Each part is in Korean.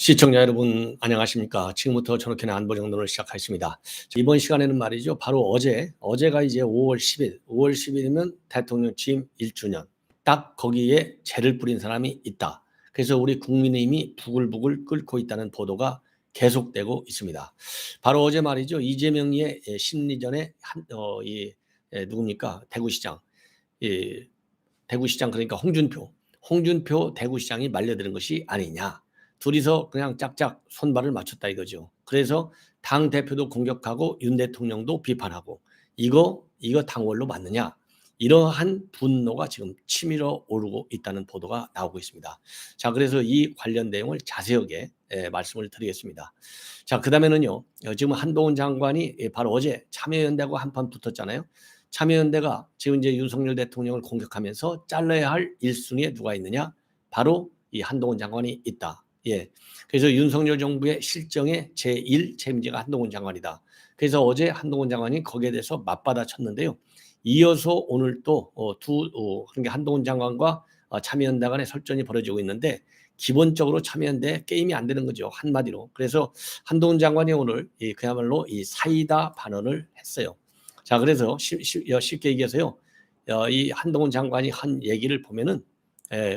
시청자 여러분 안녕하십니까. 지금부터 저녁에는 안보정론을 시작하겠습니다. 이번 시간에는 말이죠. 바로 어제가 이제 5월 10일, 5월 10일이면 대통령 취임 1주년. 딱 거기에 재를 뿌린 사람이 있다. 그래서 우리 국민의힘이 부글부글 끓고 있다는 보도가 계속되고 있습니다. 바로 어제 말이죠. 이재명의 심리전에 누굽니까? 대구시장. 대구시장 그러니까 홍준표 대구시장이 말려드는 것이 아니냐. 둘이서 그냥 짝짝 손발을 맞췄다 이거죠. 그래서 당 대표도 공격하고 윤 대통령도 비판하고 이거 당원로 맞느냐. 이러한 분노가 지금 치밀어 오르고 있다는 보도가 나오고 있습니다. 자, 그래서 이 관련 내용을 자세하게 말씀을 드리겠습니다. 자, 그다음에는요. 지금 한동훈 장관이 바로 어제 참여연대하고 한판 붙었잖아요. 참여연대가 지금 이제 윤석열 대통령을 공격하면서 잘라야 할 1순위에 누가 있느냐? 바로 이 한동훈 장관이 있다. 예. 그래서 윤석열 정부의 실정의 제1 책임자가 한동훈 장관이다. 그래서 어제 한동훈 장관이 거기에 대해서 맞받아 쳤는데요. 이어서 오늘 또 그러니까 한동훈 장관과 참여연대 간의 설전이 벌어지고 있는데 기본적으로 참여연대 게임이 안 되는 거죠. 한마디로. 그래서 한동훈 장관이 오늘 그야말로 이 사이다 발언을 했어요. 자, 그래서 쉽게 얘기해서요. 이 한동훈 장관이 한 얘기를 보면은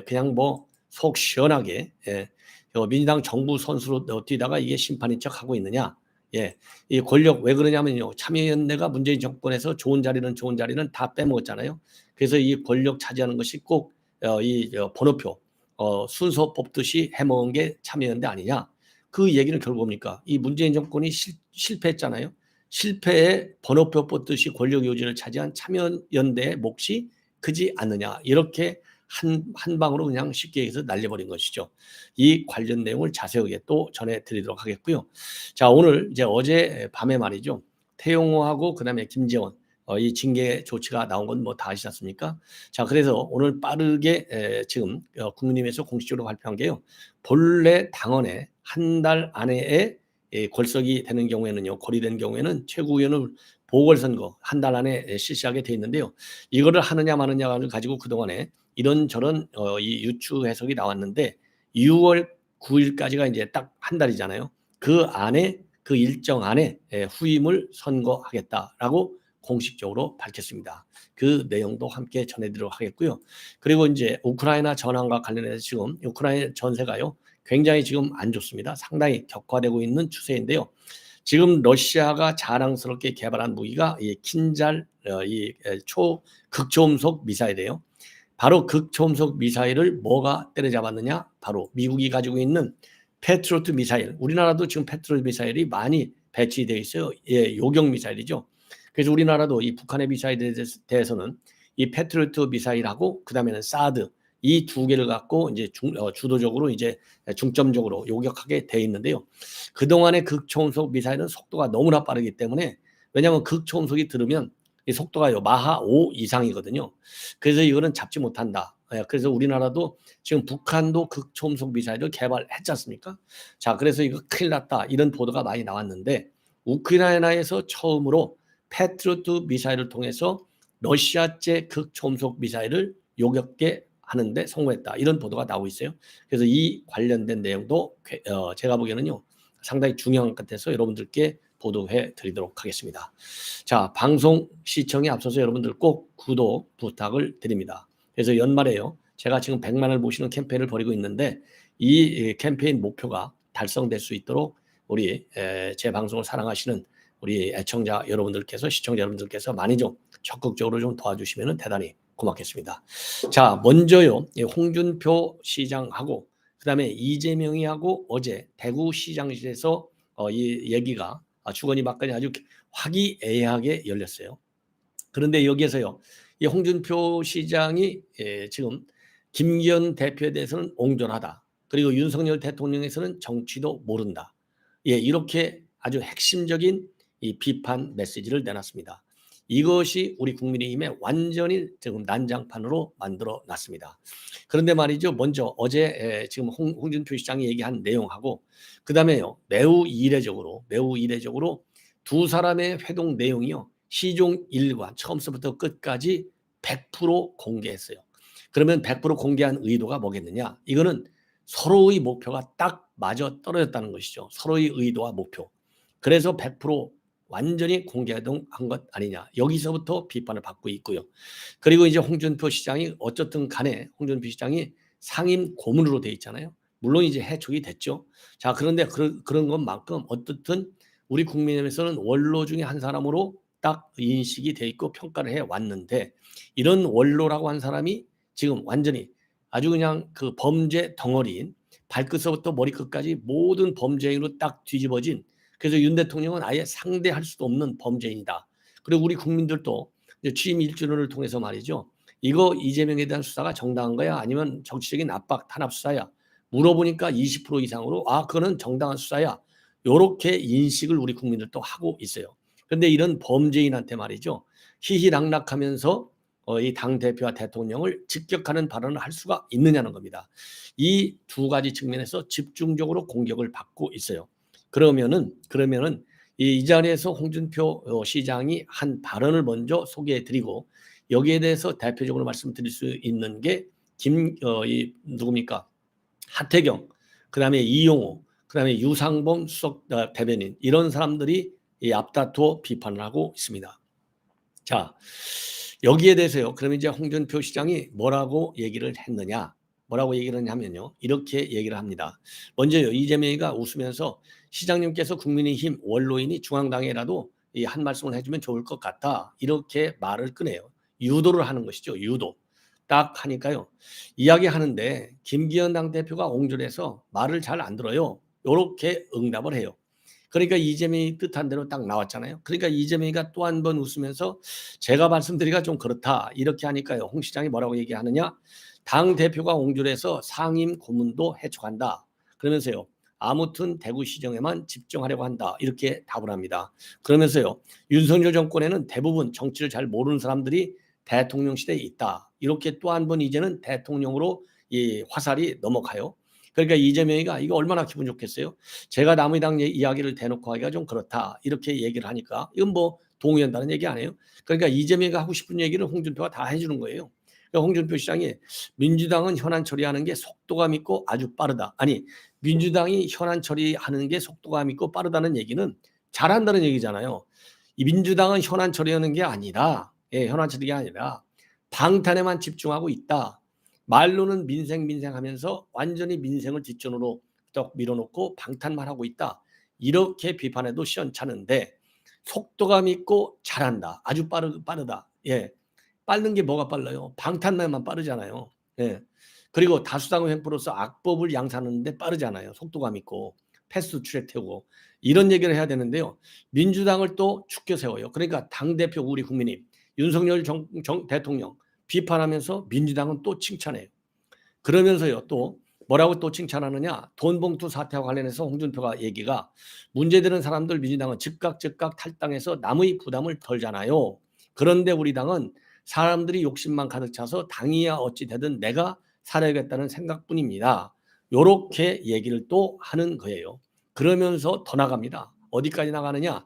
그냥 뭐 속 시원하게 민주당 정부 선수로 뛰다가 이게 심판인 척 하고 있느냐. 예, 이 권력 왜 그러냐면요. 참여연대가 문재인 정권에서 좋은 자리는 다 빼먹었잖아요. 그래서 이 권력 차지하는 것이 꼭 이 번호표 순서 뽑듯이 해먹은 게 참여연대 아니냐. 그 얘기는 결국 뭡니까? 이 문재인 정권이 실패했잖아요. 실패에 번호표 뽑듯이 권력 요지를 차지한 참여연대의 몫이 크지 않느냐. 이렇게 한 방으로 그냥 쉽게 얘기해서 날려버린 것이죠. 이 관련 내용을 자세하게 또 전해드리도록 하겠고요. 자, 오늘 이제 어제 밤에 말이죠. 태용호하고 그다음에 김재원 이 징계 조치가 나온 건 뭐 다 아시지 않습니까? 자, 그래서 오늘 빠르게 지금 국민의힘에서 공식적으로 발표한 게요. 본래 당원에 한 달 안에 골석이 되는 경우에는요. 고리된 경우에는 최고위원을 보궐선거 한 달 안에 실시하게 돼 있는데요. 이거를 하느냐 마느냐를 가지고 그동안에 이런저런 이 유추 해석이 나왔는데 6월 9일까지가 이제 딱 한 달이잖아요. 그 안에 그 일정 안에 후임을 선거하겠다라고 공식적으로 밝혔습니다. 그 내용도 함께 전해드리도록 하겠고요. 그리고 이제 우크라이나 전황과 관련해서 지금 우크라이나 전세가요. 굉장히 지금 안 좋습니다. 상당히 격화되고 있는 추세인데요. 지금 러시아가 자랑스럽게 개발한 무기가 이 킨잘 극초음속 미사일이에요. 바로 극초음속 미사일을 뭐가 때려잡았느냐? 바로 미국이 가지고 있는 패트리어트 미사일. 우리나라도 지금 패트리어트 미사일이 많이 배치되어 있어요. 예, 요격 미사일이죠. 그래서 우리나라도 이 북한의 미사일에 대해서는 이 패트리어트 미사일하고 그다음에는 사드 이 두 개를 갖고 이제 주도적으로 이제 중점적으로 요격하게 돼 있는데요. 그동안의 극초음속 미사일은 속도가 너무나 빠르기 때문에 왜냐하면 극초음속이 들으면 이 속도가 마하 5 이상이거든요. 그래서 이거는 잡지 못한다. 그래서 우리나라도 지금 북한도 극초음속 미사일을 개발했지 않습니까? 자, 그래서 이거 큰일 났다. 이런 보도가 많이 나왔는데 우크라이나에서 처음으로 패트리어트 미사일을 통해서 러시아제 극초음속 미사일을 요격게 하는데 성공했다. 이런 보도가 나오고 있어요. 그래서 이 관련된 내용도 제가 보기에는요. 상당히 중요한 것 같아서 여러분들께 보도해 드리도록 하겠습니다. 자, 방송 시청에 앞서서 여러분들 꼭 구독 부탁을 드립니다. 그래서 연말에요. 제가 지금 100만을 모시는 캠페인을 벌이고 있는데 이 캠페인 목표가 달성될 수 있도록 우리 제 방송을 사랑하시는 우리 애청자 여러분들께서 시청자 여러분들께서 많이 좀 적극적으로 좀 도와주시면 대단히 고맙겠습니다. 자, 먼저요. 홍준표 시장하고 그다음에 이재명이 하고 어제 대구시장실에서 이 얘기가 주거니 받거니 아주 화기애애하게 열렸어요. 그런데 여기에서요. 이 홍준표 시장이 지금 김기현 대표에 대해서는 옹졸하다. 그리고 윤석열 대통령에서는 정치도 모른다. 예, 이렇게 아주 핵심적인 이 비판 메시지를 내놨습니다. 이것이 우리 국민의힘에 완전히 지금 난장판으로 만들어 놨습니다. 그런데 말이죠. 먼저 어제 지금 홍준표 시장이 얘기한 내용하고 그다음에요. 매우 이례적으로 두 사람의 회동 내용이요. 시종 1관 처음부터 끝까지 100% 공개했어요. 그러면 100% 공개한 의도가 뭐겠느냐? 이거는 서로의 목표가 딱 맞아 떨어졌다는 것이죠. 서로의 의도와 목표. 그래서 100% 완전히 공개한 것 아니냐. 여기서부터 비판을 받고 있고요. 그리고 이제 홍준표 시장이 어쨌든 간에 홍준표 시장이 상임 고문으로 돼 있잖아요. 물론 이제 해촉이 됐죠. 자, 그런데 그런 것만큼 어떻든 우리 국민의힘에서는 원로 중에 한 사람으로 딱 인식이 돼 있고 평가를 해 왔는데, 이런 원로라고 한 사람이 지금 완전히 아주 그냥 그 범죄 덩어리인 발끝서부터 머리끝까지 모든 범죄인으로 딱 뒤집어진, 그래서 윤 대통령은 아예 상대할 수도 없는 범죄인이다. 그리고 우리 국민들도 취임 일주일을 통해서 말이죠. 이거 이재명에 대한 수사가 정당한 거야? 아니면 정치적인 압박, 탄압 수사야? 물어보니까 20% 이상으로 그거는 정당한 수사야. 요렇게 인식을 우리 국민들도 하고 있어요. 그런데 이런 범죄인한테 말이죠. 희희락락하면서 이 당대표와 대통령을 직격하는 발언을 할 수가 있느냐는 겁니다. 이 두 가지 측면에서 집중적으로 공격을 받고 있어요. 그러면은 이 자리에서 홍준표 시장이 한 발언을 먼저 소개해드리고, 여기에 대해서 대표적으로 말씀드릴 수 있는 게 누굽니까? 하태경, 그다음에 이용호, 그다음에 유상범 수석 대변인, 이런 사람들이 이 앞다투어 비판을 하고 있습니다. 자, 여기에 대해서요. 그럼 이제 홍준표 시장이 뭐라고 얘기를 했느냐? 뭐라고 얘기를 했냐면요. 이렇게 얘기를 합니다. 먼저요. 이재명이가 웃으면서 시장님께서 국민의힘 원로인이 중앙당에라도 한 말씀을 해주면 좋을 것 같다. 이렇게 말을 꺼내요. 유도를 하는 것이죠. 유도. 딱 하니까요. 이야기하는데 김기현 당대표가 옹졸해서 말을 잘 안 들어요. 이렇게 응답을 해요. 그러니까 이재명이 뜻한 대로 딱 나왔잖아요. 그러니까 이재명이가 또 한 번 웃으면서 제가 말씀드리기가 좀 그렇다. 이렇게 하니까요. 홍 시장이 뭐라고 얘기하느냐. 당대표가 옹졸해서 상임 고문도 해촉한다. 그러면서요. 아무튼 대구시정에만 집중하려고 한다. 이렇게 답을 합니다. 그러면서요. 윤석열 정권에는 대부분 정치를 잘 모르는 사람들이 대통령 시대에 있다. 이렇게 또 한 번 이제는 대통령으로 이 화살이 넘어가요. 그러니까 이재명이가 이거 얼마나 기분 좋겠어요. 제가 남의당 이야기를 대놓고 하기가 좀 그렇다. 이렇게 얘기를 하니까 이건 뭐 동의한다는 얘기 아니에요. 그러니까 이재명이가 하고 싶은 얘기를 홍준표가 다 해주는 거예요. 그러니까 홍준표 시장이 민주당은 현안 처리하는 게 속도감 있고 아주 빠르다. 아니, 민주당이 현안 처리하는 게 속도감 있고 빠르다는 얘기는 잘한다는 얘기잖아요. 이 민주당은 현안 처리하는 게 아니라, 현안 처리가 아니라 방탄에만 집중하고 있다. 말로는 민생 하면서 완전히 민생을 뒷전으로 딱 밀어놓고 방탄만 하고 있다. 이렇게 비판해도 시원찮은데 속도감 있고 잘한다. 아주 빠르다. 예. 빠른 게 뭐가 빨라요? 방탄만만 빠르잖아요. 예. 그리고 다수당 횡포로서 악법을 양산하는데 빠르잖아요. 속도감 있고 패스트 트랙 태우고 이런 얘기를 해야 되는데요. 민주당을 또 축켜 세워요. 그러니까 당대표 우리 국민이 윤석열 대통령 비판하면서 민주당은 또 칭찬해요. 그러면서요. 또 뭐라고 또 칭찬하느냐. 돈봉투 사태와 관련해서 홍준표가 얘기가 문제되는 사람들 민주당은 즉각 탈당해서 남의 부담을 덜잖아요. 그런데 우리 당은 사람들이 욕심만 가득 차서 당이야 어찌 되든 내가 살아야겠다는 생각뿐입니다. 요렇게 얘기를 또 하는 거예요. 그러면서 더 나갑니다. 어디까지 나가느냐.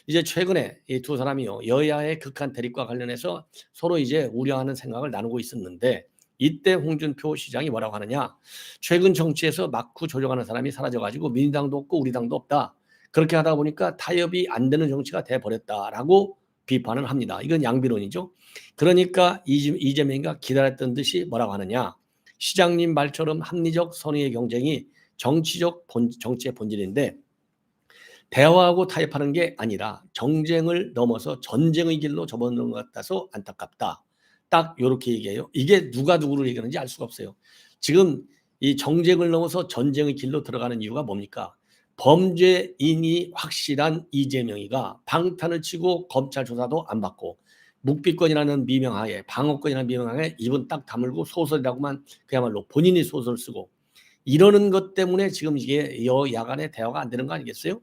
이제 최근에 이 두 사람이요. 여야의 극한 대립과 관련해서 서로 이제 우려하는 생각을 나누고 있었는데 이때 홍준표 시장이 뭐라고 하느냐. 최근 정치에서 막후 조정하는 사람이 사라져가지고 민주당도 없고 우리 당도 없다. 그렇게 하다 보니까 타협이 안 되는 정치가 돼버렸다라고 비판을 합니다. 이건 양비론이죠. 그러니까 이재명이가 기다렸던 듯이 뭐라고 하느냐. 시장님 말처럼 합리적 선의의 경쟁이 정치의 본질인데 대화하고 타협하는 게 아니라 정쟁을 넘어서 전쟁의 길로 접어드는 것 같아서 안타깝다. 딱 이렇게 얘기해요. 이게 누가 누구를 얘기하는지 알 수가 없어요. 지금 이 정쟁을 넘어서 전쟁의 길로 들어가는 이유가 뭡니까? 범죄인이 확실한 이재명이가 방탄을 치고 검찰 조사도 안 받고 묵비권이라는 미명하에 방어권이라는 미명하에 입은 딱 다물고 소설이라고만 그야말로 본인이 소설을 쓰고 이러는 것 때문에 지금 이게 여야간의 대화가 안 되는 거 아니겠어요?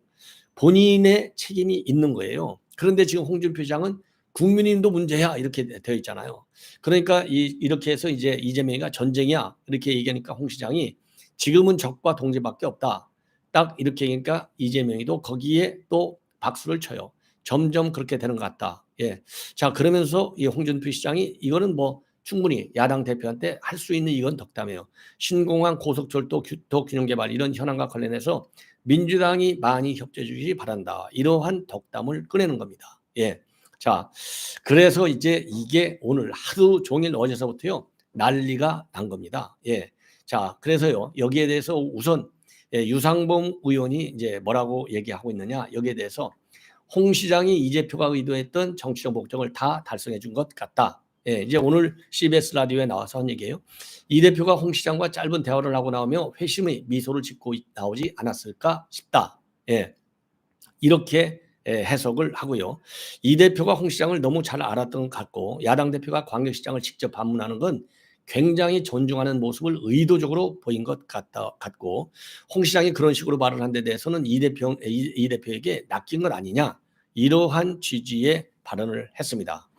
본인의 책임이 있는 거예요. 그런데 지금 홍준표 시장은 국민의힘도 문제야 이렇게 되어 있잖아요. 그러니까 이렇게 해서 이제 이재명이가 전쟁이야 이렇게 얘기하니까 홍 시장이 지금은 적과 동지밖에 없다. 딱 이렇게 얘기하니까 이재명이도 거기에 또 박수를 쳐요. 점점 그렇게 되는 것 같다. 예. 자, 그러면서 이 홍준표 시장이 이거는 뭐 충분히 야당 대표한테 할 수 있는 이건 덕담이에요. 신공항 고속철도 도균형개발 이런 현안과 관련해서 민주당이 많이 협조해 주시기 바란다. 이러한 덕담을 꺼내는 겁니다. 예. 자, 그래서 이제 이게 오늘 하루 종일 어제서부터요 난리가 난 겁니다. 예. 자, 그래서요 여기에 대해서 우선 유상범 의원이 이제 뭐라고 얘기하고 있느냐, 여기에 대해서 홍 시장이 이 대표가 의도했던 정치적 목적을 다 달성해 준 것 같다. 예, 이제 오늘 CBS 라디오에 나와서 한 얘기예요. 이 대표가 홍 시장과 짧은 대화를 하고 나오며 회심의 미소를 짓고 나오지 않았을까 싶다. 예, 이렇게 해석을 하고요. 이 대표가 홍 시장을 너무 잘 알았던 것 같고, 야당 대표가 광역시장을 직접 방문하는 건 굉장히 존중하는 모습을 의도적으로 보인 것 같고, 홍 시장이 그런 식으로 말을 한 데 대해서는 이 대표에게 낚인 것 아니냐, 이러한 취지의 발언을 했습니다.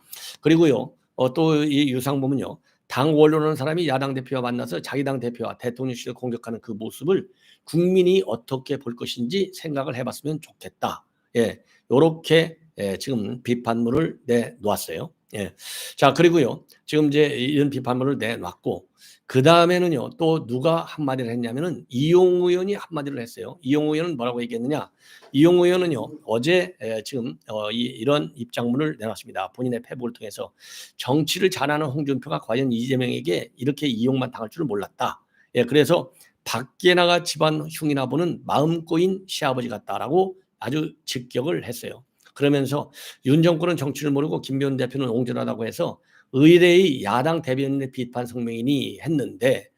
그리고요 또 이 유상범은요, 당 원로라는 사람이 야당 대표와 만나서 자기 당 대표와 대통령실을 공격하는 그 모습을 국민이 어떻게 볼 것인지 생각을 해봤으면 좋겠다. 예, 요렇게 지금 비판문을 내놓았어요. 예. 자, 그리고요 지금 이제 이런 비판문을 내놨고, 그 다음에는요 또 누가 한마디를 했냐면은 이용 의원이 한마디를 했어요. 이용 의원은 뭐라고 얘기했느냐? 이용 의원은요 어제 지금 이런 입장문을 내놨습니다. 본인의 페북을 통해서 정치를 잘하는 홍준표가 과연 이재명에게 이렇게 이용만 당할 줄은 몰랐다. 예, 그래서 밖에 나가 집안 흉이나 보는 마음 꼬인 시아버지 같다라고 아주 직격을 했어요. 그러면서 윤 정권은 정치를 모르고 김병현 대표는 옹졸하다고 해서 의뢰의 야당 대변인의 비판 성명이니 했는데,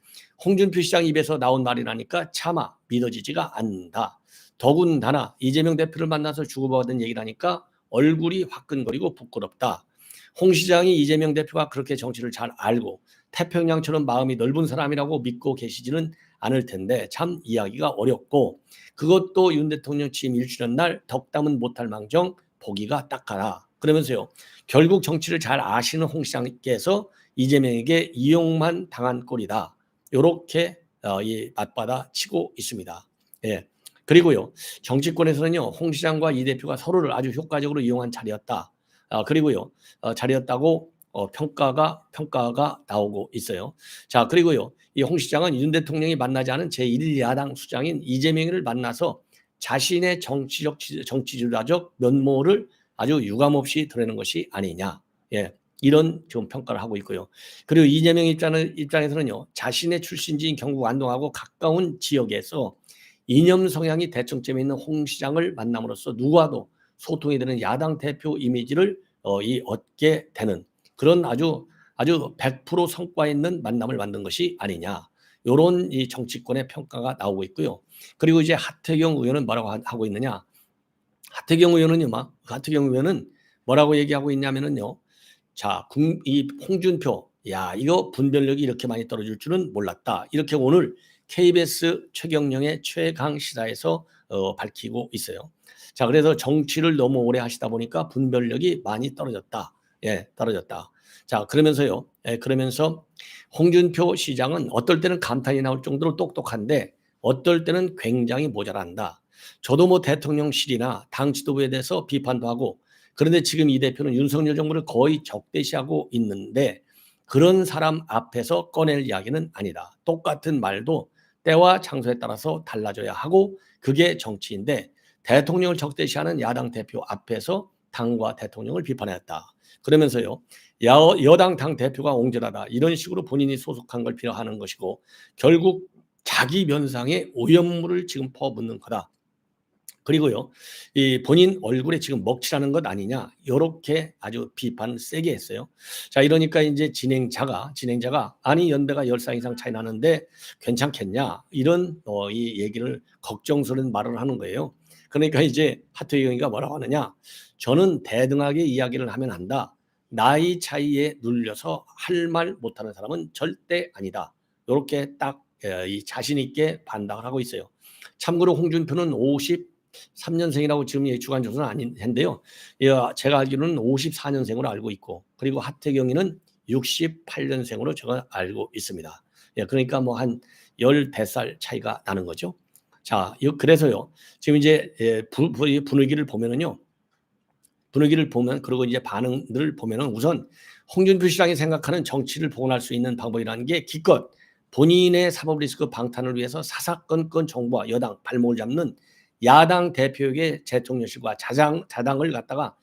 홍준표 시장 입에서 나온 말이라니까 차마 믿어지지가 않는다. 더군다나 이재명 대표를 만나서 주고받은 얘기를 하니까 얼굴이 화끈거리고 부끄럽다. 홍 시장이 이재명 대표가 그렇게 정치를 잘 알고 태평양처럼 마음이 넓은 사람이라고 믿고 계시지는 않을 텐데 참 이야기가 어렵고, 그것도 윤 대통령 취임 1주년 날 덕담은 못할 망정 보기가 딱하다. 그러면서요 결국 정치를 잘 아시는 홍 시장께서 이재명에게 이용만 당한 꼴이다. 이렇게 이 맞받아 치고 있습니다. 예. 그리고요 정치권에서는요 홍 시장과 이 대표가 서로를 아주 효과적으로 이용한 자리였다. 그리고요 자리였다고 평가가 나오고 있어요. 자, 그리고요 이 홍 시장은 윤 대통령이 만나지 않은 제1야당 수장인 이재명을 만나서 자신의 정치주라적 면모를 아주 유감없이 드러내는 것이 아니냐. 예, 이런 좀 평가를 하고 있고요. 그리고 이재명 입장에서는요 자신의 출신지인 경북 안동하고 가까운 지역에서 이념 성향이 대청점에 있는 홍 시장을 만남으로써 누구와도 소통이 되는 야당 대표 이미지를 얻게 되는 그런 아주 100% 성과 있는 만남을 만든 것이 아니냐. 이런 이 정치권의 평가가 나오고 있고요. 그리고 이제 하태경 의원은 뭐라고 하고 있느냐? 하태경 의원은 뭐라고 얘기하고 있냐면은요. 자, 이 홍준표, 야, 이거 분별력이 이렇게 많이 떨어질 줄은 몰랐다. 이렇게 오늘 KBS 최경영의 최강 시사에서 밝히고 있어요. 자, 그래서 정치를 너무 오래 하시다 보니까 분별력이 많이 떨어졌다. 예, 떨어졌다. 자, 그러면서요. 예, 그러면서 홍준표 시장은 어떨 때는 감탄이 나올 정도로 똑똑한데 어떨 때는 굉장히 모자란다. 저도 뭐 대통령실이나 당 지도부에 대해서 비판도 하고, 그런데 지금 이 대표는 윤석열 정부를 거의 적대시하고 있는데 그런 사람 앞에서 꺼낼 이야기는 아니다. 똑같은 말도 때와 장소에 따라서 달라져야 하고 그게 정치인데, 대통령을 적대시하는 야당 대표 앞에서 당과 대통령을 비판했다. 그러면서요 여당 당 대표가 옹졸하다 이런 식으로 본인이 소속한 걸 비난하는 것이고 결국 자기 면상에 오염물을 지금 퍼붓는 거다. 그리고요 이 본인 얼굴에 지금 먹칠하는 것 아니냐, 이렇게 아주 비판 세게 했어요. 자, 이러니까 이제 진행자가 아니 연배가 10살 이상 차이 나는데 괜찮겠냐, 이런 이 얘기를 걱정스러운 말을 하는 거예요. 그러니까 이제 하태경이가 뭐라고 하느냐, 저는 대등하게 이야기를 하면 한다. 나이 차이에 눌려서 할 말 못하는 사람은 절대 아니다. 이렇게 딱 이 자신 있게 반박을 하고 있어요. 참고로 홍준표는 53년생이라고 지금 주간 조사는 아닌데요. 제가 알기로는 54년생으로 알고 있고, 그리고 하태경이는 68년생으로 제가 알고 있습니다. 예, 그러니까 뭐 한 14살 차이가 나는 거죠. 자, 그래서요. 지금 이제 분위기를 보면은요. 그리고 이제 반응들을 보면은 우선 홍준표 시장이 생각하는 정치를 복원할 수 있는 방법이라는 게 기껏 본인의 사법 리스크 방탄을 위해서 사사건건 정부와 여당 발목을 잡는 야당 대표에게 대통령실과 자당을 갖다가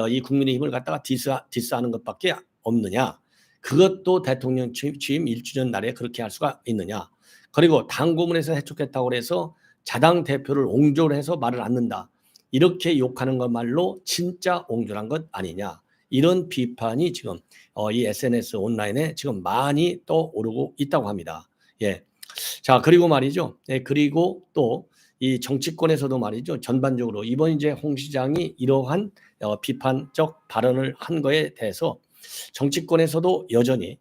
이 국민의힘을 갖다가 디스하는 것밖에 없느냐. 그것도 대통령 취임 1주 전 날에 그렇게 할 수가 있느냐. 그리고 당 고문에서 해촉했다고 해서 자당 대표를 옹졸해서 말을 않는다. 이렇게 욕하는 것말로 진짜 옹졸한 것 아니냐. 이런 비판이 지금 이 SNS 온라인에 지금 많이 떠오르고 있다고 합니다. 예. 자, 그리고 말이죠. 예, 그리고 또 이 정치권에서도 말이죠. 전반적으로 이번 이제 홍 시장이 이러한 비판적 발언을 한 거에 대해서 정치권에서도 여전히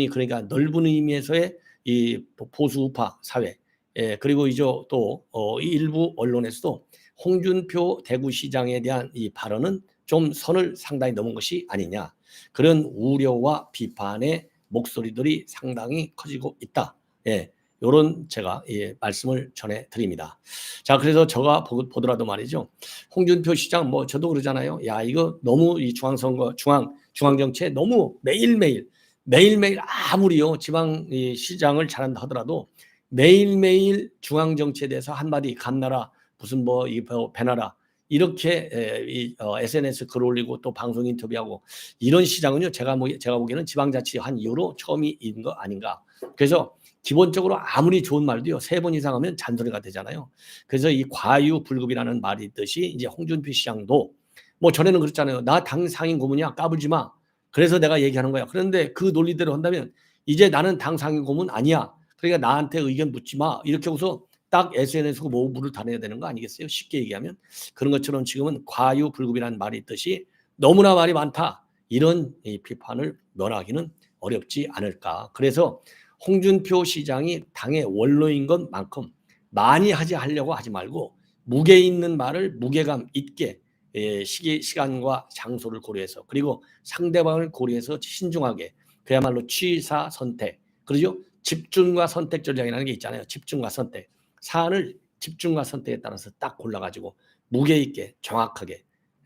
그러니까 넓은 의미에서의 이 보수 우파 사회, 예, 그리고 이제 또 일부 언론에서도 홍준표 대구시장에 대한 이 발언은 좀 선을 상당히 넘은 것이 아니냐, 그런 우려와 비판의 목소리들이 상당히 커지고 있다. 예, 요런 제가 말씀을 전해드립니다. 자, 그래서 제가 보더라도 말이죠. 홍준표 시장 뭐 저도 그러잖아요. 야, 이거 너무 이 중앙선거 중앙정치에 너무 매일매일 아무리요 지방 시장을 잘한다 하더라도 매일매일 중앙정치에 대해서 한마디 감나라 무슨 뭐 이 배나라 이렇게 SNS 글 올리고 또 방송 인터뷰하고 이런 시장은요 제가 보기에는 지방자치 한 이후로 처음인 거 아닌가. 그래서 기본적으로 아무리 좋은 말도요 3번 이상 하면 잔소리가 되잖아요. 그래서 이 과유불급이라는 말이 있듯이 이제 홍준표 시장도 뭐 전에는 그랬잖아요. 나 당 상임 고문이야 까불지 마. 그래서 내가 얘기하는 거야. 그런데 그 논리대로 한다면 이제 나는 당 상임 고문 아니야. 그러니까 나한테 의견 묻지 마. 이렇게 해서 딱 SNS고 뭐 물을 다내야 되는 거 아니겠어요? 쉽게 얘기하면. 그런 것처럼 지금은 과유불급이라는 말이 있듯이 너무나 말이 많다. 이런 비판을 면하기는 어렵지 않을까. 그래서 홍준표 시장이 당의 원로인 것만큼 많이 하려고 하지 말고 무게 있는 말을 무게감 있게 시간과 장소를 고려해서 그리고 상대방을 고려해서 신중하게 그야말로 취사 선택, 그러죠? 집중과 선택 전략이라는 게 있잖아요. 집중과 선택. 사안을 집중과 선택에 따라서 딱 골라가지고 무게 있게 정확하게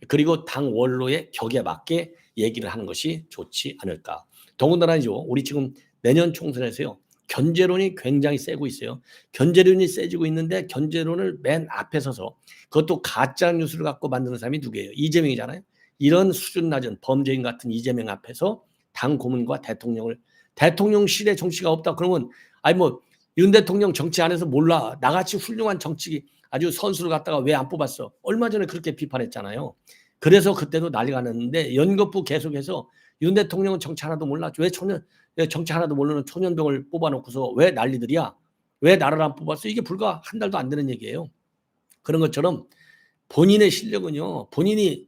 그리고 당 원로의 격에 맞게 얘기를 하는 것이 좋지 않을까. 더군다나죠. 우리 지금 내년 총선에서요. 견제론이 굉장히 세고 있어요. 견제론이 세지고 있는데 견제론을 맨 앞에 서서 그것도 가짜 뉴스를 갖고 만드는 사람이 누구예요? 이재명이잖아요. 이런 수준 낮은 범죄인 같은 이재명 앞에서 당 고문과 대통령실에 정치가 없다. 그러면 아니 뭐 윤 대통령 정치 안에서 몰라. 나같이 훌륭한 정치 아주 선수를 갖다가 왜 안 뽑았어? 얼마 전에 그렇게 비판했잖아요. 그래서 그때도 난리가 났는데 연거푸 계속해서 윤 대통령은 정치 하나도 몰라. 왜 정치 하나도 모르는 초년병을 뽑아놓고서 왜 난리들이야? 왜 나를 안 뽑았어? 이게 불과 한 달도 안 되는 얘기예요. 그런 것처럼 본인의 실력은요. 본인이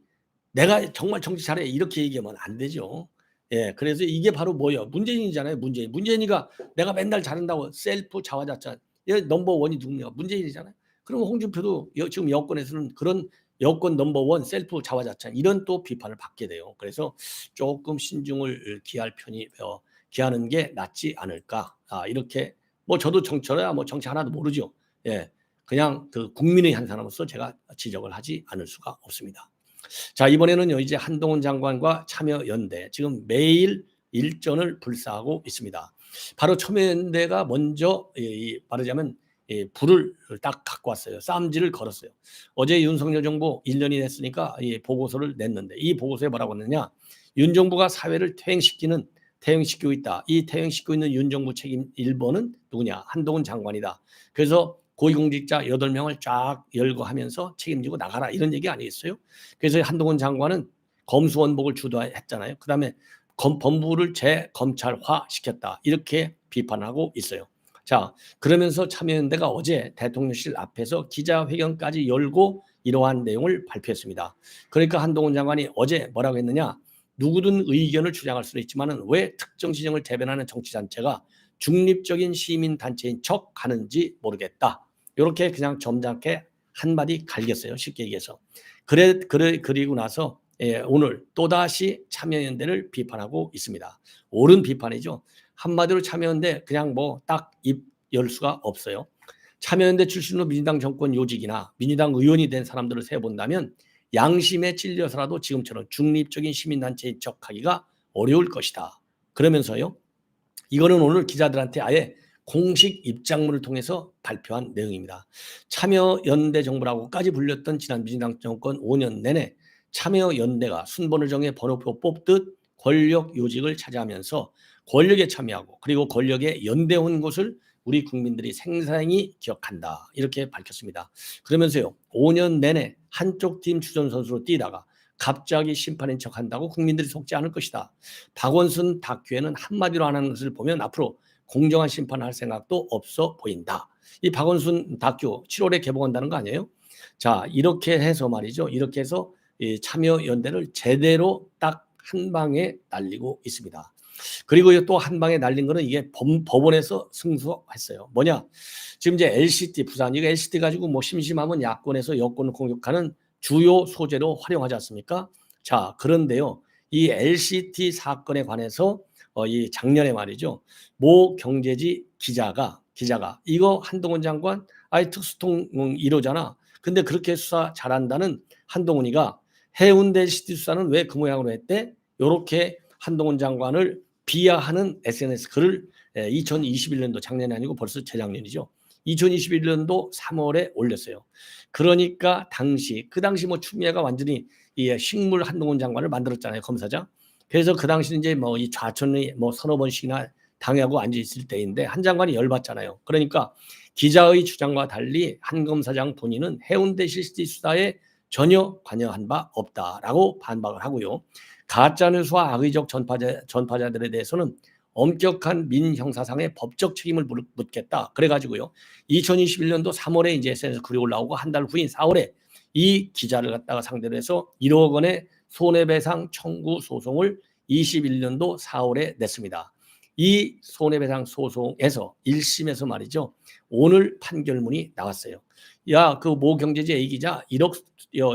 내가 정말 정치 잘해 이렇게 얘기하면 안 되죠. 예, 그래서 이게 바로 뭐예요? 문재인이잖아요. 문재인이가 내가 맨날 잘한다고 셀프 자화자찬. 넘버 원이 누구냐? 문재인이잖아요. 그럼 홍준표도 지금 여권에서는 그런 여권 넘버 원 셀프 자화자찬 이런 또 비판을 받게 돼요. 그래서 조금 신중을 기하는 게 낫지 않을까. 이렇게 뭐 저도 정치야 뭐 정치 하나도 모르죠. 예, 그냥 그 국민의 한 사람으로서 제가 지적을 하지 않을 수가 없습니다. 자, 이번에는요 이제 한동훈 장관과 참여연대 지금 매일 일전을 불사하고 있습니다. 바로 참여연대가 먼저 말하자면 불을 딱 갖고 왔어요. 쌈지를 걸었어요. 어제 윤석열 정부 1년이 됐으니까 보고서를 냈는데 이 보고서에 뭐라고 했느냐. 윤 정부가 사회를 퇴행시키고 있다. 이 퇴행시키고 있는 윤 정부 책임 1번은 누구냐. 한동훈 장관이다. 그래서 고위공직자 8명을 쫙 열거하면서 책임지고 나가라 이런 얘기 아니겠어요? 그래서 한동훈 장관은 검수원복을 주도했잖아요. 그다음에 법무부를 재검찰화 시켰다 이렇게 비판하고 있어요. 자, 그러면서 참여연대가 어제 대통령실 앞에서 기자회견까지 열고 이러한 내용을 발표했습니다. 그러니까 한동훈 장관이 어제 뭐라고 했느냐. 누구든 의견을 주장할 수는 있지만 왜 특정 진영을 대변하는 정치단체가 중립적인 시민단체인 척 하는지 모르겠다. 이렇게 그냥 점잖게 한마디 갈겼어요. 쉽게 얘기해서. 그리고 나서 오늘 또다시 참여연대를 비판하고 있습니다. 옳은 비판이죠. 한마디로 참여연대 그냥 뭐 딱 입 열 수가 없어요. 참여연대 출신으로 민주당 정권 요직이나 민주당 의원이 된 사람들을 세본다면 양심에 찔려서라도 지금처럼 중립적인 시민단체인 척하기가 어려울 것이다. 그러면서요. 이거는 오늘 기자들한테 아예 공식 입장문을 통해서 발표한 내용입니다. 참여연대 정부라고까지 불렸던 지난 민주당 정권 5년 내내 참여연대가 순번을 정해 번호표 뽑듯 권력 요직을 차지하면서 권력에 참여하고 그리고 권력에 연대한 것을 우리 국민들이 생생히 기억한다. 이렇게 밝혔습니다. 그러면서요. 5년 내내 한쪽 팀 주전 선수로 뛰다가 갑자기 심판인 척한다고 국민들이 속지 않을 것이다. 박원순 다큐에는 한마디로 안 하는 것을 보면 앞으로 공정한 심판을 할 생각도 없어 보인다. 이 박원순 다큐 7월에 개봉한다는 거 아니에요? 자, 이렇게 해서 말이죠. 이렇게 해서 이 참여연대를 제대로 딱 한 방에 날리고 있습니다. 그리고 또 한 방에 날린 거는 이게 법원에서 승소했어요. 뭐냐? 지금 이제 LCT 부산 이거 LCT 가지고 뭐 심심하면 야권에서 여권을 공격하는 주요 소재로 활용하지 않습니까? 자, 그런데요. 이 LCT 사건에 관해서 이 작년에 말이죠. 모 경제지 기자가 이거 한동훈 장관 아이 특수통 1호잖아. 근데 그렇게 수사 잘한다는 한동훈이가 해운대 LCT 수사는 왜 그 모양으로 했대? 요렇게 한동훈 장관을 비하하는 SNS 글을 2021년도 작년이 아니고 벌써 재작년이죠. 2021년도 3월에 올렸어요. 그러니까 그 당시 뭐 추미애가 완전히 이 식물 한동훈 장관을 만들었잖아요, 검사장. 그래서 그 당시 이제 뭐 이 좌천이 뭐 서너 번씩이나 당하고 앉아 있을 때인데 한 장관이 열받잖아요. 그러니까 기자의 주장과 달리 한 검사장 본인은 해운대 CCTV 수사에 전혀 관여한 바 없다라고 반박을 하고요. 가짜뉴스와 악의적 전파자들에 대해서는 엄격한 민형사상의 법적 책임을 묻겠다. 그래가지고요. 2021년도 3월에 이제 SNS 글이 올라오고 한 달 후인 4월에 이 기자를 갖다가 상대로 해서 1억 원의 손해배상 청구 소송을 21년도 4월에 냈습니다. 이 손해배상 소송에서 1심에서 말이죠. 오늘 판결문이 나왔어요. 야, 그 모 경제지 A 기자 1억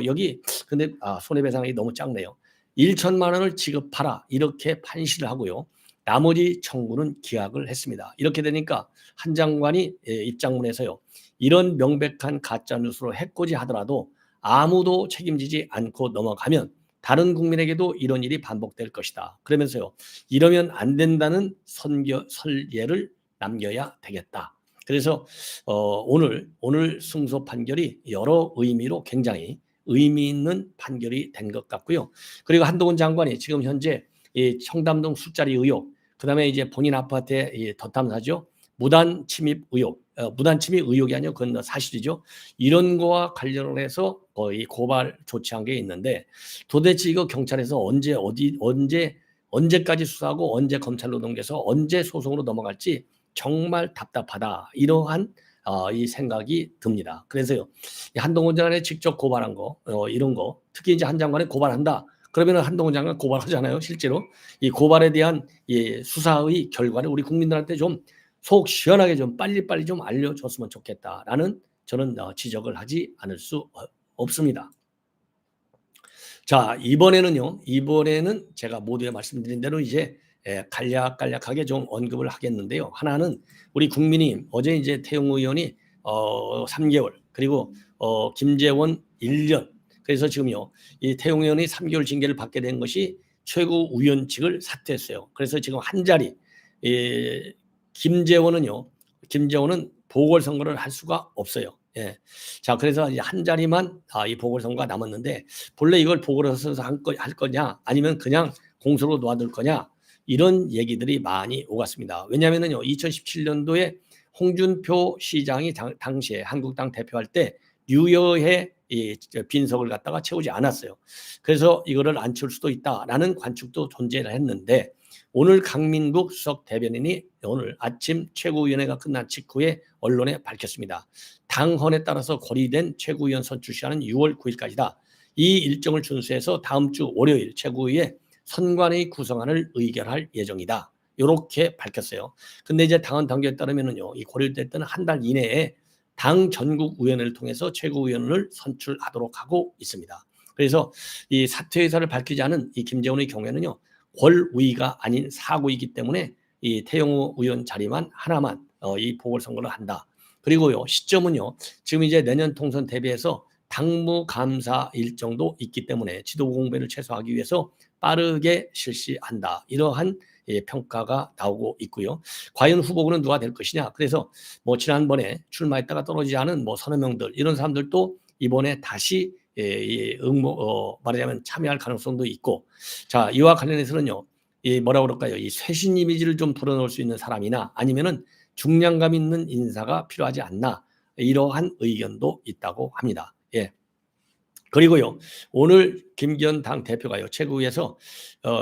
여기 근데 손해배상이 너무 작네요. 1천만 원을 지급하라 이렇게 판시를 하고요. 나머지 청구는 기각을 했습니다. 이렇게 되니까 한 장관이 입장문에서요. 이런 명백한 가짜뉴스로 해코지 하더라도 아무도 책임지지 않고 넘어가면 다른 국민에게도 이런 일이 반복될 것이다. 그러면서요. 이러면 안 된다는 설예를 남겨야 되겠다. 그래서 오늘 승소 판결이 여러 의미로 굉장히 의미 있는 판결이 된 것 같고요. 그리고 한동훈 장관이 지금 현재 이 청담동 술자리 의혹, 그다음에 이제 본인 아파트의 이 덧탐사죠. 무단 침입 의혹, 무단 침입 의혹이 아니요, 그건 사실이죠. 이런 거와 관련을 해서 거의 고발 조치한 게 있는데 도대체 이거 경찰에서 언제까지 수사하고 언제 검찰로 넘겨서 언제 소송으로 넘어갈지 정말 답답하다. 이러한 이 생각이 듭니다. 그래서요, 한동훈 장관이 직접 고발한 거, 이런 거, 특히 이제 한 장관이 고발한다. 그러면 한동훈 장관 고발하잖아요. 실제로 이 고발에 대한 이 수사의 결과를 우리 국민들한테 좀 속 시원하게 좀 빨리빨리 좀 알려줬으면 좋겠다라는 저는 지적을 하지 않을 수 없습니다. 자, 이번에는 제가 모두에 말씀드린 대로 이제 간략하게 좀 언급을 하겠는데요. 하나는 우리 국민이 어제 이제 태용 의원이 3개월 그리고 김재원 1년 그래서 지금요 이 태용 의원이 3개월 징계를 받게 된 것이 최고위원직을 사퇴했어요. 그래서 지금 한 자리 김재원은 보궐선거를 할 수가 없어요. 예. 자, 그래서 이제 한 자리만 이 보궐선거가 남았는데 본래 이걸 보궐선거에서 할 거냐 아니면 그냥 공소로 놓아둘 거냐 이런 얘기들이 많이 오갔습니다. 왜냐하면요 2017년도에 홍준표 시장이 당시에 한국당 대표할 때 유여해 이 빈석을 갖다가 채우지 않았어요. 그래서 이거를 안 채울 수도 있다라는 관측도 존재를 했는데 오늘 강민국 수석 대변인이 오늘 아침 최고위원회가 끝난 직후에 언론에 밝혔습니다. 당헌에 따라서 거리된 최고위원 선출 시한은 6월 9일까지다. 이 일정을 준수해서 다음 주 월요일 최고위에 선관위 구성안을 의결할 예정이다. 이렇게 밝혔어요. 근데 이제 당헌 단계에 따르면은요, 이 고려됐던 한 달 이내에 당 전국위원회를 통해서 최고위원을 선출하도록 하고 있습니다. 그래서 이 사퇴 의사를 밝히지 않은 이 김재원의 경우에는요, 권위가 아닌 사고이기 때문에 이 태영호 의원 자리만 하나만 이 보궐선거를 한다. 그리고요 시점은요 지금 이제 내년 통선 대비해서 당무 감사 일정도 있기 때문에 지도부 공백을 최소화하기 위해서 빠르게 실시한다. 이러한 평가가 나오고 있고요. 과연 후보군은 누가 될 것이냐. 그래서 뭐 지난번에 출마했다가 떨어지지 않은 뭐 서너 명들 이런 사람들도 이번에 다시 말하자면 참여할 가능성도 있고, 자 이와 관련해서는요. 이 뭐라 그럴까요? 이 쇄신 이미지를 좀 불어넣을 수 있는 사람이나 아니면은 중량감 있는 인사가 필요하지 않나, 이러한 의견도 있다고 합니다. 예. 그리고요, 오늘 김기현 당 대표가요, 최고위에서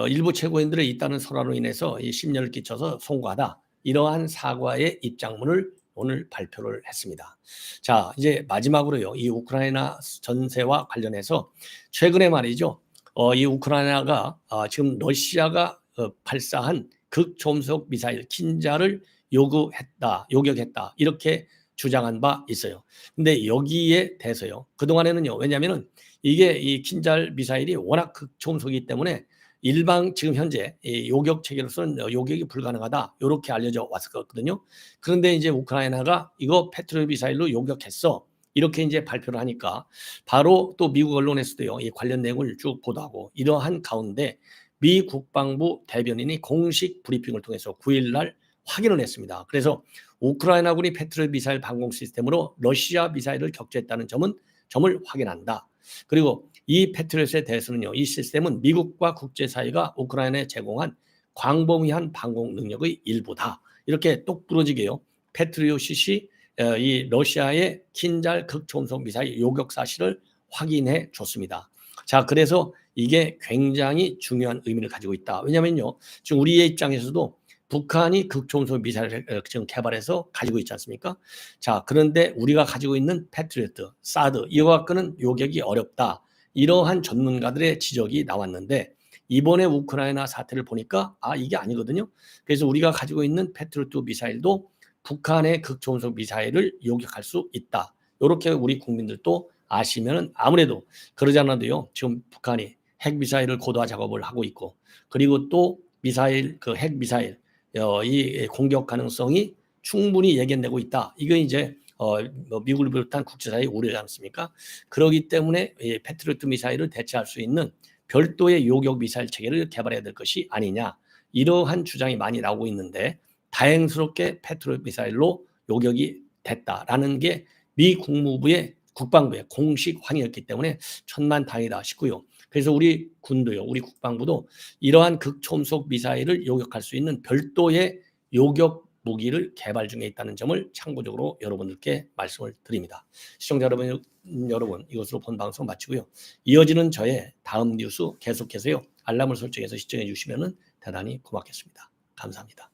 일부 최고위원들의 잇따른 설화로 인해서 이 심려를 끼쳐서 송구하다, 이러한 사과의 입장문을 오늘 발표를 했습니다. 자, 이제 마지막으로요, 이 우크라이나 전세와 관련해서 최근에 말이죠, 이 우크라이나가 지금 러시아가 발사한 극초음속 미사일 킨자를 요격했다 이렇게 주장한 바 있어요. 근데 여기에 대해서요, 그동안에는요, 왜냐하면은 이게 이 킨잘 미사일이 워낙 극초음속이기 때문에 일방 지금 현재 이 요격 체계로서는 요격이 불가능하다 이렇게 알려져 왔었거든요. 그런데 이제 우크라이나가 이거 패트리엇 미사일로 요격했어 이렇게 이제 발표를 하니까 바로 또 미국 언론에서도요, 이 관련 내용을 쭉 보도하고, 이러한 가운데 미 국방부 대변인이 공식 브리핑을 통해서 9일 날 확인을 했습니다. 그래서 우크라이나군이 패트리엇 미사일 방공 시스템으로 러시아 미사일을 격추했다는 점을 확인한다. 그리고 이 패트리엇에 대해서는요, 이 시스템은 미국과 국제사회가 우크라이나에 제공한 광범위한 방공 능력의 일부다. 이렇게 똑부러지게요, 패트리엇이 이 러시아의 킨잘 극초음속 미사일 요격 사실을 확인해 줬습니다. 자, 그래서 이게 굉장히 중요한 의미를 가지고 있다. 왜냐하면요, 지금 우리의 입장에서도 북한이 극초음속 미사일을 지금 개발해서 가지고 있지 않습니까? 자, 그런데 우리가 가지고 있는 패트리엇, 사드 이와 갖고는 요격이 어렵다. 이러한 전문가들의 지적이 나왔는데 이번에 우크라이나 사태를 보니까 이게 아니거든요. 그래서 우리가 가지고 있는 패트리엇 미사일도 북한의 극초음속 미사일을 요격할 수 있다. 이렇게 우리 국민들도 아시면은 아무래도 그러지 않아도요, 지금 북한이 핵 미사일을 고도화 작업을 하고 있고, 그리고 또 미사일 핵 미사일 이 공격 가능성이 충분히 예견되고 있다. 이건 이제 미국을 비롯한 국제사회의 우려지 않습니까? 그렇기 때문에 이 패트리엇 미사일을 대체할 수 있는 별도의 요격 미사일 체계를 개발해야 될 것이 아니냐, 이러한 주장이 많이 나오고 있는데, 다행스럽게 패트리엇 미사일로 요격이 됐다라는 게 미 국방부의 공식 확인이었기 때문에 천만다행이다 싶고요. 그래서 우리 군도요, 우리 국방부도 이러한 극초음속 미사일을 요격할 수 있는 별도의 요격 무기를 개발 중에 있다는 점을 참고적으로 여러분들께 말씀을 드립니다. 시청자 여러분, 이것으로 본 방송 마치고요. 이어지는 저의 다음 뉴스 계속해서요, 알람을 설정해서 시청해 주시면 대단히 고맙겠습니다. 감사합니다.